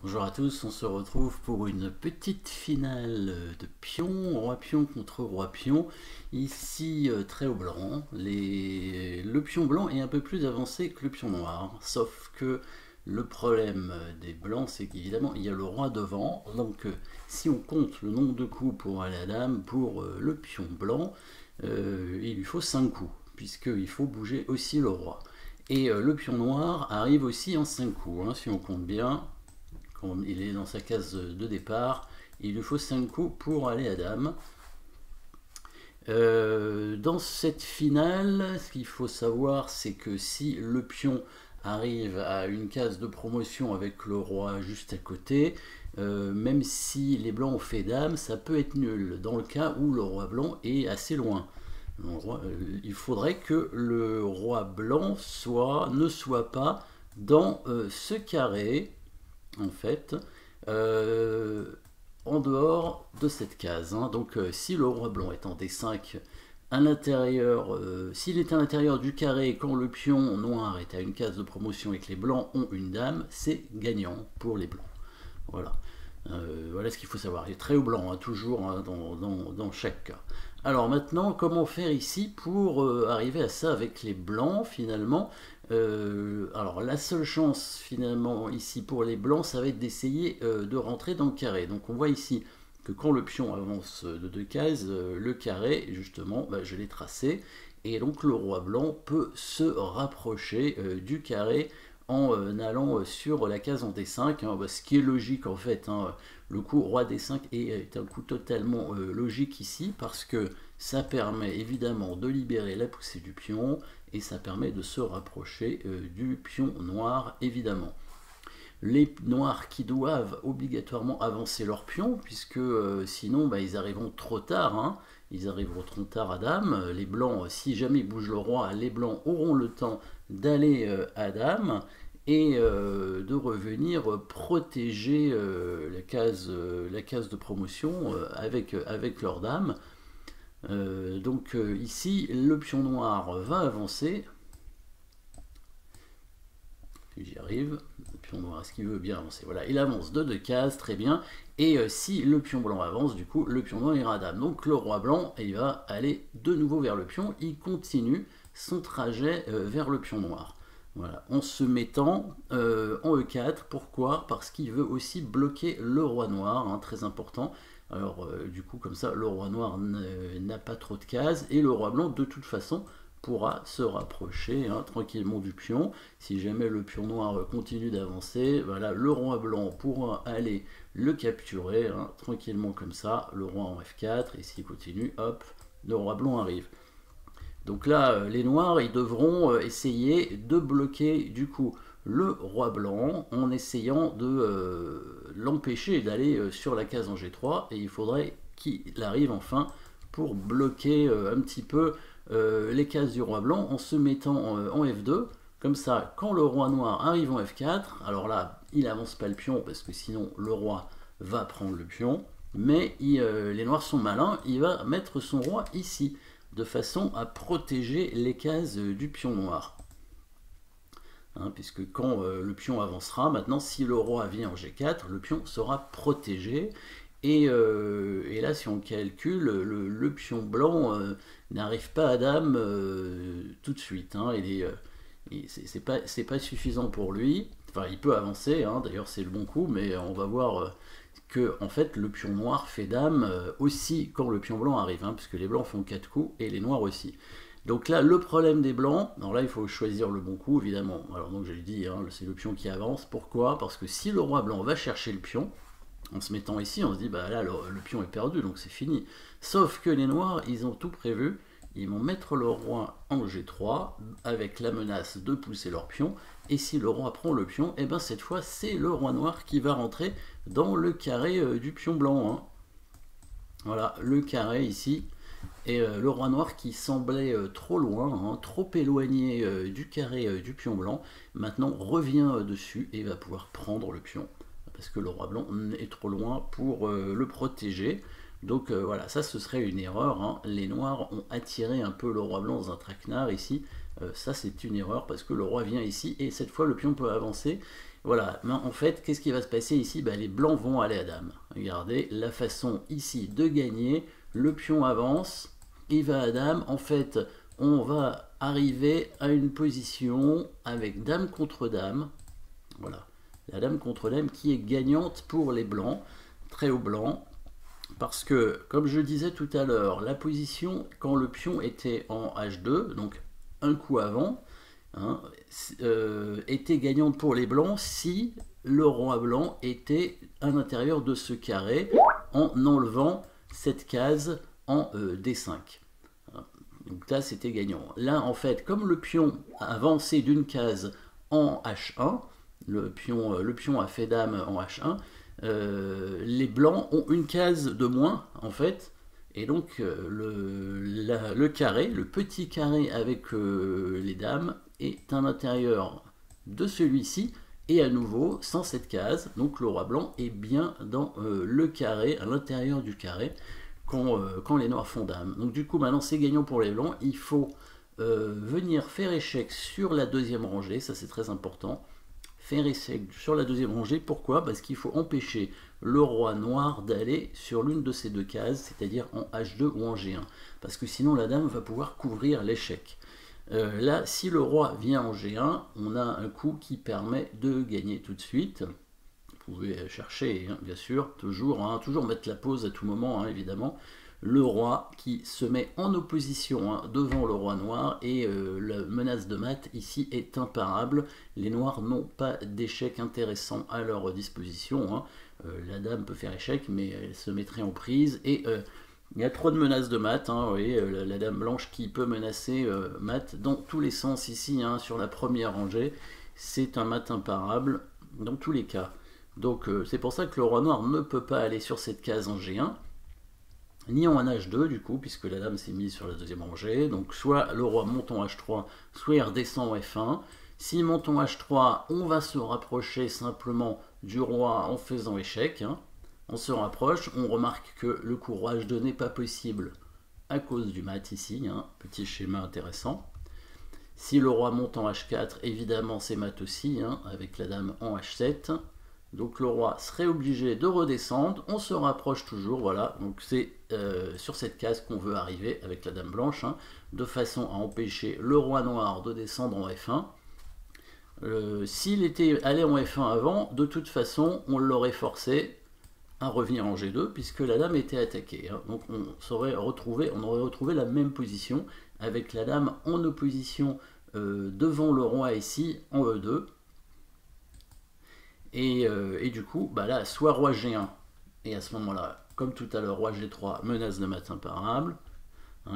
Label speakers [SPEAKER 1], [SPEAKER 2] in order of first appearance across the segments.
[SPEAKER 1] Bonjour à tous, on se retrouve pour une petite finale de pion, roi pion contre roi pion, ici très au blanc. Le pion blanc est un peu plus avancé que le pion noir, sauf que le problème des blancs c'est qu'évidemment il y a le roi devant, donc si on compte le nombre de coups pour aller à dame, pour le pion blanc, il lui faut 5 coups, puisqu'il faut bouger aussi le roi. Et le pion noir arrive aussi en 5 coups, hein, si on compte bien. Quand il est dans sa case de départ, il lui faut 5 coups pour aller à dame. Dans cette finale, ce qu'il faut savoir, c'est que si le pion arrive à une case de promotion avec le roi juste à côté, même si les blancs ont fait dame, ça peut être nul, dans le cas où le roi blanc est assez loin. Il faudrait que le roi blanc ne soit pas dans ce carré, en fait, euh, en dehors de cette case. Hein. Donc si le roi blanc est en D5 à l'intérieur, s'il est à l'intérieur du carré quand le pion noir est à une case de promotion et que les blancs ont une dame, c'est gagnant pour les blancs. Voilà. Voilà ce qu'il faut savoir. Il est très au blanc, hein, toujours hein, dans chaque cas. Alors maintenant, comment faire ici pour arriver à ça avec les blancs finalement? Alors la seule chance finalement ici pour les blancs, ça va être d'essayer de rentrer dans le carré. Donc on voit ici que quand le pion avance de 2 cases, le carré justement, bah, je l'ai tracé. Et donc le roi blanc peut se rapprocher du carré en allant sur la case en D5, hein, ce qui est logique en fait. Hein. Le coup roi D5 est un coup totalement logique ici parce que ça permet évidemment de libérer la poussée du pion et ça permet de se rapprocher du pion noir évidemment. Les noirs qui doivent obligatoirement avancer leur pion puisque sinon bah, ils arriveront trop tard. Hein. Ils arriveront trop tard à dame. Les blancs, si jamais ils bougent le roi, les blancs auront le temps d'aller à dame et de revenir protéger la case de promotion avec leur dame. Donc ici, le pion noir va avancer. J'y arrive. Le pion noir, est-ce qu'il veut bien avancer? Voilà, il avance de 2 cases, très bien. Et si le pion blanc avance, du coup, le pion noir ira à dame. Donc le roi blanc, il va aller de nouveau vers le pion. Il continue son trajet vers le pion noir. Voilà, en se mettant en E4. Pourquoi? Parce qu'il veut aussi bloquer le roi noir, hein, très important. Alors du coup, comme ça, le roi noir n'a pas trop de cases. Et le roi blanc, de toute façon, pourra se rapprocher hein, tranquillement du pion. Si jamais le pion noir continue d'avancer, voilà, le roi blanc pourra aller le capturer hein, tranquillement comme ça, le roi en F4, et s'il continue, hop, le roi blanc arrive. Donc là, les noirs, ils devront essayer de bloquer du coup le roi blanc en essayant de l'empêcher d'aller sur la case en G3, et il faudrait qu'il arrive enfin pour bloquer un petit peu les cases du roi blanc en se mettant en F2. Comme ça, quand le roi noir arrive en F4, alors là, il avance pas le pion parce que sinon le roi va prendre le pion. Mais les noirs sont malins, il va mettre son roi ici, de façon à protéger les cases du pion noir. Hein, puisque quand le pion avancera, maintenant si le roi vient en G4, le pion sera protégé. Et là, si on calcule, le pion blanc n'arrive pas à dame tout de suite. Hein, c'est pas suffisant pour lui. Enfin, il peut avancer, hein, d'ailleurs c'est le bon coup, mais on va voir que en fait le pion noir fait dame aussi quand le pion blanc arrive, hein, puisque les blancs font 4 coups et les noirs aussi. Donc là, le problème des blancs, alors là il faut choisir le bon coup évidemment. Alors donc j'ai dit, hein, c'est le pion qui avance. Pourquoi? Parce que si le roi blanc va chercher le pion, en se mettant ici, on se dit, bah là, le pion est perdu, donc c'est fini. Sauf que les noirs, ils ont tout prévu. Ils vont mettre le roi en G3, avec la menace de pousser leur pion. Et si le roi prend le pion, et ben cette fois, c'est le roi noir qui va rentrer dans le carré du pion blanc. Hein. Voilà, le carré ici. Et le roi noir qui semblait trop loin, hein, trop éloigné du carré du pion blanc, maintenant revient dessus et va pouvoir prendre le pion parce que le roi blanc est trop loin pour le protéger. Donc voilà, ça ce serait une erreur, hein. Les noirs ont attiré un peu le roi blanc dans un traquenard ici. Ça c'est une erreur parce que le roi vient ici et cette fois le pion peut avancer. Voilà, mais en fait, qu'est-ce qui va se passer ici? Les blancs vont aller à dame. Regardez, la façon ici de gagner, le pion avance, il va à dame. En fait, on va arriver à une position avec dame contre dame. Voilà, la dame contre dame qui est gagnante pour les blancs, très haut blanc. Parce que, comme je disais tout à l'heure, la position, quand le pion était en H2, donc un coup avant, hein, était gagnante pour les blancs si le roi blanc était à l'intérieur de ce carré en enlevant cette case en D5. Donc là, c'était gagnant. Là, en fait, comme le pion a avancé d'une case en H1, le pion a fait dame en H1, les blancs ont une case de moins en fait, et donc le carré, le petit carré avec les dames est à l'intérieur de celui-ci, et à nouveau sans cette case, donc le roi blanc est bien dans le carré, à l'intérieur du carré, quand les noirs font dame. Donc du coup maintenant c'est gagnant pour les blancs, il faut venir faire échec sur la deuxième rangée, ça c'est très important. Faire échec sur la deuxième rangée, pourquoi? Parce qu'il faut empêcher le roi noir d'aller sur l'une de ces deux cases, c'est-à-dire en H2 ou en G1, parce que sinon la dame va pouvoir couvrir l'échec. Là, si le roi vient en G1, on a un coup qui permet de gagner tout de suite. Vous pouvez chercher, hein, bien sûr, toujours mettre la pause à tout moment, hein, évidemment. Le roi qui se met en opposition, hein, devant le roi noir, et la menace de mat ici est imparable. Les noirs n'ont pas d'échec intéressant à leur disposition, hein. La dame peut faire échec, mais elle se mettrait en prise, et il y a trop de menaces de mat, hein, vous voyez, la dame blanche qui peut menacer mat dans tous les sens ici, hein, sur la première rangée. C'est un mat imparable dans tous les cas. Donc c'est pour ça que le roi noir ne peut pas aller sur cette case en G1, ni en H2 du coup, puisque la dame s'est mise sur la deuxième rangée. Donc soit le roi monte en H3, soit il redescend en F1. S'il monte en H3, on va se rapprocher simplement du roi en faisant échec, hein. On se rapproche, on remarque que le coup roi H2 n'est pas possible à cause du mat ici, hein. Petit schéma intéressant. Si le roi monte en H4, évidemment c'est mat aussi, hein, avec la dame en H7. Donc le roi serait obligé de redescendre, on se rapproche toujours, voilà, donc c'est sur cette case qu'on veut arriver avec la dame blanche, hein, de façon à empêcher le roi noir de descendre en F1. S'il était allé en F1 avant, de toute façon, on l'aurait forcé à revenir en G2, puisque la dame était attaquée, hein. Donc on aurait retrouvé la même position, avec la dame en opposition devant le roi ici, en E2. Et du coup, là, soit roi G1, et à ce moment-là, comme tout à l'heure, roi G3, menace de mat imparable.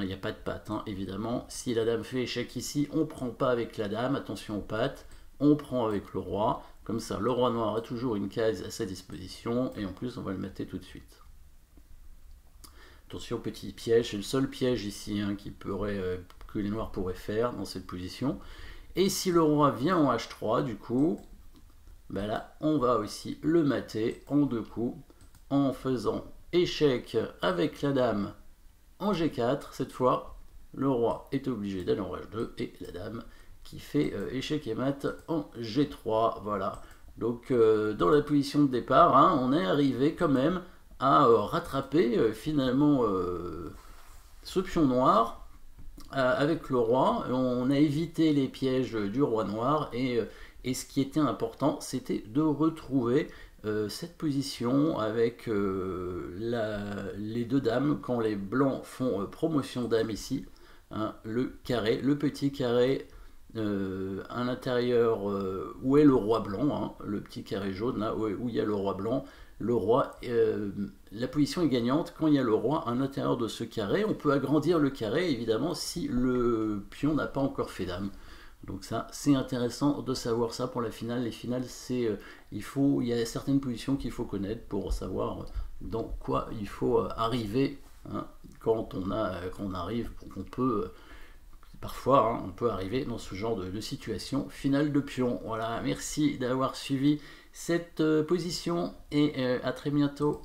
[SPEAKER 1] Il n'y a pas de patte, hein, évidemment. Si la dame fait échec ici, on ne prend pas avec la dame, attention aux pattes, on prend avec le roi. Comme ça, le roi noir a toujours une case à sa disposition, et en plus, on va le mater tout de suite. Attention, petit piège, c'est le seul piège ici, hein, que les noirs pourraient faire dans cette position. Et si le roi vient en H3, du coup, là, on va aussi le mater en deux coups, en faisant échec avec la dame en G4. Cette fois, le roi est obligé d'aller en H2, et la dame qui fait échec et mat en G3. Voilà. Donc, dans la position de départ, hein, on est arrivé quand même à rattraper finalement ce pion noir avec le roi. On a évité les pièges du roi noir, et ce qui était important, c'était de retrouver cette position avec les deux dames, quand les blancs font promotion dame ici, hein, le carré, le petit carré à l'intérieur où est le roi blanc, hein, le petit carré jaune là où il y a le roi blanc. Le roi, la position est gagnante quand il y a le roi à l'intérieur de ce carré. On peut agrandir le carré évidemment si le pion n'a pas encore fait dame. Donc ça, c'est intéressant de savoir ça pour la finale. Les finales, il y a certaines positions qu'il faut connaître pour savoir dans quoi il faut arriver, hein, quand on arrive, qu'on peut parfois, hein, on peut arriver dans ce genre de situation finale de pion. Voilà, merci d'avoir suivi cette position, et à très bientôt.